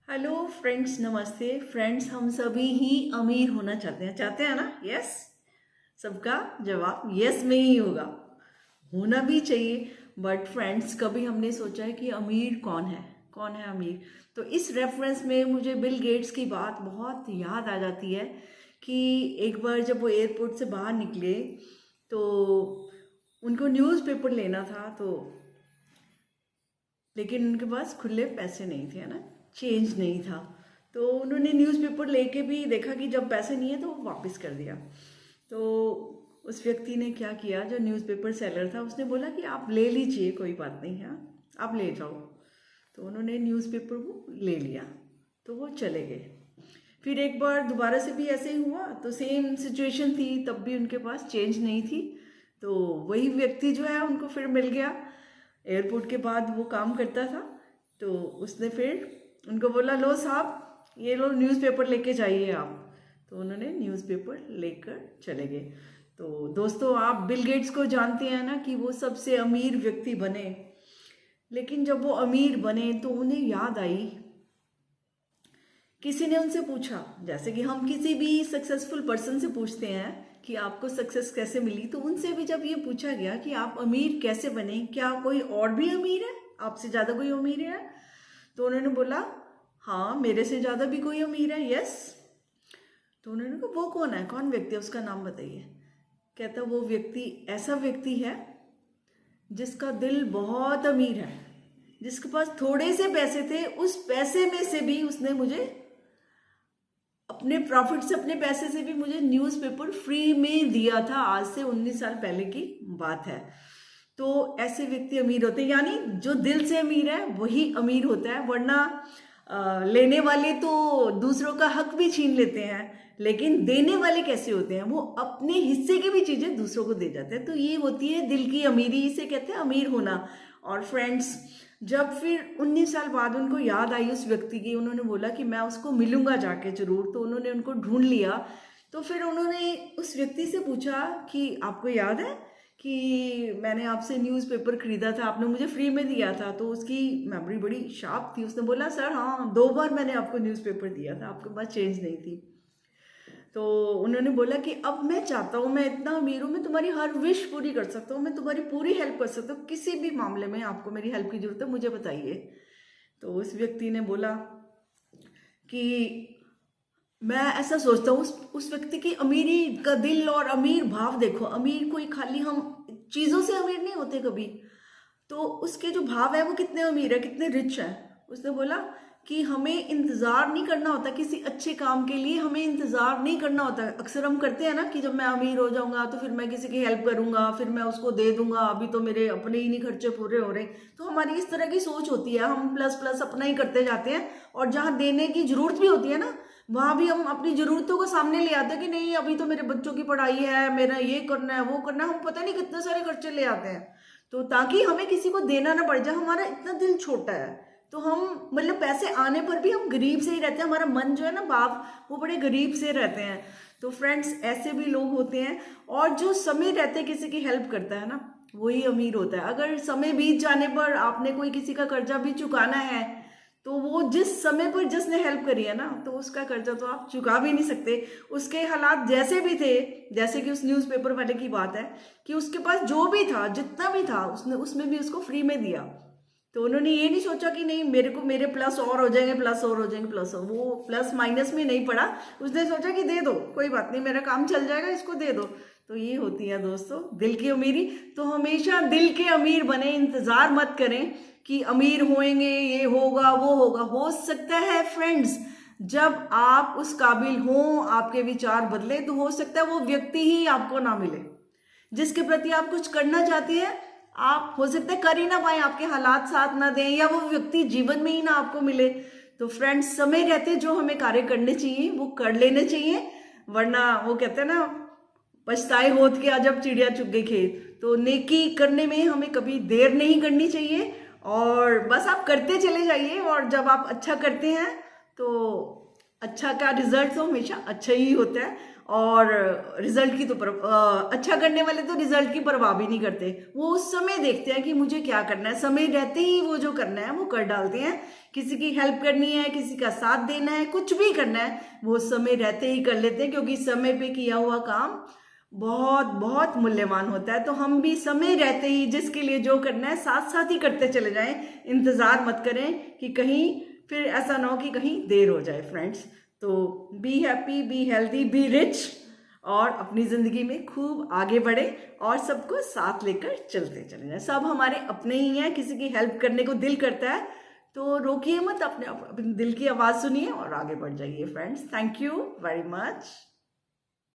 Hello friends, नमस्ते friends. हम सभी ही अमीर होना चाहते हैं ना? यस। सबका जवाब यस में ही होगा। होना भी चाहिए। बट फ्रेंड्स, कभी हमने सोचा है कि अमीर कौन है? कौन है अमीर? तो इस रेफरेंस में मुझे बिल गेट्स की बात बहुत याद आ जाती है कि एक बार जब वो एयरपोर्ट से बाहर निकले तो उनको न्यूज़पेपर लेना था, तो लेकिन उनके पास खुले पैसे नहीं थे, है ना? चेंज नहीं था। तो उन्होंने न्यूज़पेपर लेके भी देखा कि जब पैसे नहीं है तो वापस कर दिया। तो उस व्यक्ति ने क्या किया, जो न्यूज़पेपर सेलर था उसने बोला कि आप ले लीजिए, कोई बात नहीं है, आप ले जाओ। तो उन्होंने न्यूज़पेपर को ले लिया, तो वो चले गए। फिर एक बार दोबारा से भी ऐसे ही हुआ, तो सेम सिचुएशन थी, तब भी उनके पास चेंज नहीं थी। तो वही व्यक्ति जो है उनको फिर मिल गया। एयरपोर्ट के बाद वो काम करता था, तो उसने फिर उनको बोला, लो साहब, ये लो न्यूज़पेपर लेके जाइए आप। तो उन्होंने न्यूज़पेपर लेकर चले गए। तो दोस्तों, आप बिल गेट्स को जानते हैं ना कि वो सबसे अमीर व्यक्ति बने। लेकिन जब वो अमीर बने तो उन्हें याद आई, किसी ने उनसे पूछा, जैसे कि हम किसी भी सक्सेसफुल पर्सन से पूछते हैं कि आपको सक्सेस कैसे मिली, तो उनसे भी जब ये पूछा गया कि आप अमीर कैसे बने, क्या कोई और भी अमीर है, आपसे ज़्यादा कोई अमीर है? तो उन्होंने बोला, हाँ, मेरे से ज़्यादा भी कोई अमीर है, यस। तो उन्होंने कहा, वो कौन है, कौन व्यक्ति है, उसका नाम बताइए। कहता, वो व्यक्ति ऐसा व्यक्ति है जिसका दिल बहुत अमीर है, जिसके पास थोड़े से पैसे थे, उस पैसे में से भी उसने मुझे अपने प्रॉफिट से, अपने पैसे से भी मुझे न्यूज़पेपर फ्री में दिया था। आज से 19 साल पहले की बात है। तो ऐसे व्यक्ति अमीर होते हैं, यानी जो दिल से अमीर है वही अमीर होता है। वरना लेने वाले तो दूसरों का हक भी छीन लेते हैं, लेकिन देने वाले कैसे होते हैं? वो अपने हिस्से की भी चीजें दूसरों को दे जाते हैं। तो ये होती है दिल की अमीरी, इसे कहते हैं अमीर होना। और फ्रेंड्स, जब फिर 19 साल बाद उनको याद आई उस व्यक्ति की, उन्होंने बोला कि मैं उसको मिलूंगा जाके जरूर। तो उन्होंने उनको ढूंढ लिया। तो फिर उन्होंने उस व्यक्ति से पूछा कि आपको याद है कि मैंने आपसे न्यूज़पेपर खरीदा था, आपने मुझे फ्री में दिया था? तो उसकी मेमोरी बड़ी शार्प थी, उसने बोला, सर हाँ, 2 बार मैंने आपको न्यूज़पेपर दिया था, आपके पास चेंज नहीं थी। तो उन्होंने बोला कि अब मैं चाहता हूँ, मैं इतना अमीर हूँ, मैं तुम्हारी हर विश पूरी कर सकता हूँ, मैं तुम्हारी पूरी हेल्प कर सकता हूँ, किसी भी मामले में आपको मेरी हेल्प की जरूरत है, मुझे बताइए। तो उस व्यक्ति ने बोला कि मैं ऐसा सोचता हूँ, उस व्यक्ति की अमीरी का दिल और अमीर भाव देखो। अमीर कोई खाली हम चीज़ों से अमीर नहीं होते कभी। तो उसके जो भाव है वो कितने अमीर है, कितने रिच है। उसने बोला कि हमें इंतज़ार नहीं करना होता, किसी अच्छे काम के लिए हमें इंतज़ार नहीं करना होता। अक्सर हम करते हैं ना कि जब मैं अमीर हो जाऊंगा तो फिर मैं किसी की हेल्प करूंगा, फिर मैं उसको दे दूंगा, अभी तो मेरे अपने ही नहीं खर्चे पूरे हो रहे। तो हमारी इस तरह की सोच होती है, हम प्लस प्लस अपना ही करते जाते हैं। और जहाँ देने की जरूरत भी होती है ना, वहां भी हम अपनी जरूरतों को सामने ले आते हैं कि नहीं, अभी तो मेरे बच्चों की पढ़ाई है, मेरा ये करना है, वो करना है, हम पता नहीं कितने सारे खर्चे ले आते हैं। तो ताकि हमें किसी को देना ना पड़ जाए, हमारा इतना दिल छोटा है, तो हम मतलब पैसे आने पर भी हम गरीब से ही रहते हैं, हमारा मन जो है ना, भाव, वो बड़े गरीब से रहते हैं। तो फ्रेंड्स, ऐसे भी लोग होते हैं। और जो समय रहते किसी की हेल्प करता है ना, वही अमीर होता है। अगर समय बीत जाने पर आपने कोई किसी का कर्जा भी चुकाना है, तो वो जिस समय पर जिसने हेल्प करी है ना, तो उसका कर्जा तो आप चुका भी नहीं सकते। उसके हालात जैसे भी थे, जैसे कि उस न्यूज़पेपर वाले की बात है कि उसके पास जो भी था, जितना भी था, उसने उसमें भी उसको फ्री में दिया। तो उन्होंने ये नहीं सोचा कि नहीं, मेरे को मेरे प्लस और हो जाएंगे, प्लस और हो जाएंगे, प्लस और, वो प्लस माइनस में नहीं पड़ा। उसने सोचा कि दे दो, कोई बात नहीं, मेरा काम चल जाएगा, इसको दे दो। तो ये होती है दोस्तों दिल की अमीरी। तो हमेशा दिल के अमीर बने, इंतजार मत करें कि अमीर होएंगे, ये होगा वो होगा। हो सकता है फ्रेंड्स, जब आप उस काबिल हों, आपके विचार बदले, तो हो सकता है वो व्यक्ति ही आपको ना मिले जिसके प्रति आप कुछ करना चाहते हैं। आप हो सकता है कर ही ना पाए, आपके हालात साथ ना दें, या वो व्यक्ति जीवन में ही ना आपको मिले। तो फ्रेंड्स, समय रहते जो हमें कार्य करने चाहिए वो कर लेने चाहिए। वरना वो कहते हैं ना, पछताए होत के जब चिड़िया चुग गई खेत। तो नेकी करने में हमें कभी देर नहीं करनी चाहिए, और बस आप करते चले जाइए। और जब आप अच्छा करते हैं तो अच्छा का रिजल्ट तो हमेशा अच्छा ही होता है, और रिजल्ट की तो अच्छा करने वाले तो रिजल्ट की परवाह भी नहीं करते। वो उस समय देखते हैं कि मुझे क्या करना है, समय रहते ही वो जो करना है वो कर डालते हैं। किसी की हेल्प करनी है, किसी का साथ देना है, कुछ भी करना है, वो समय रहते ही कर लेते हैं, क्योंकि समय पे किया हुआ काम बहुत बहुत मूल्यवान होता है। तो हम भी समय रहते ही जिसके लिए जो करना है साथ साथ ही करते चले जाएं, इंतज़ार मत करें कि कहीं फिर ऐसा ना हो कि कहीं देर हो जाए फ्रेंड्स। तो be happy, be healthy, be rich, और अपनी ज़िंदगी में खूब आगे बढ़े और सबको साथ लेकर चलते चले जाएं। सब हमारे अपने ही हैं, किसी की हेल्प करने को दिल करता है तो रोकिए मत, अपने दिल की आवाज़ सुनिए और आगे बढ़ जाइए friends. Thank you very much.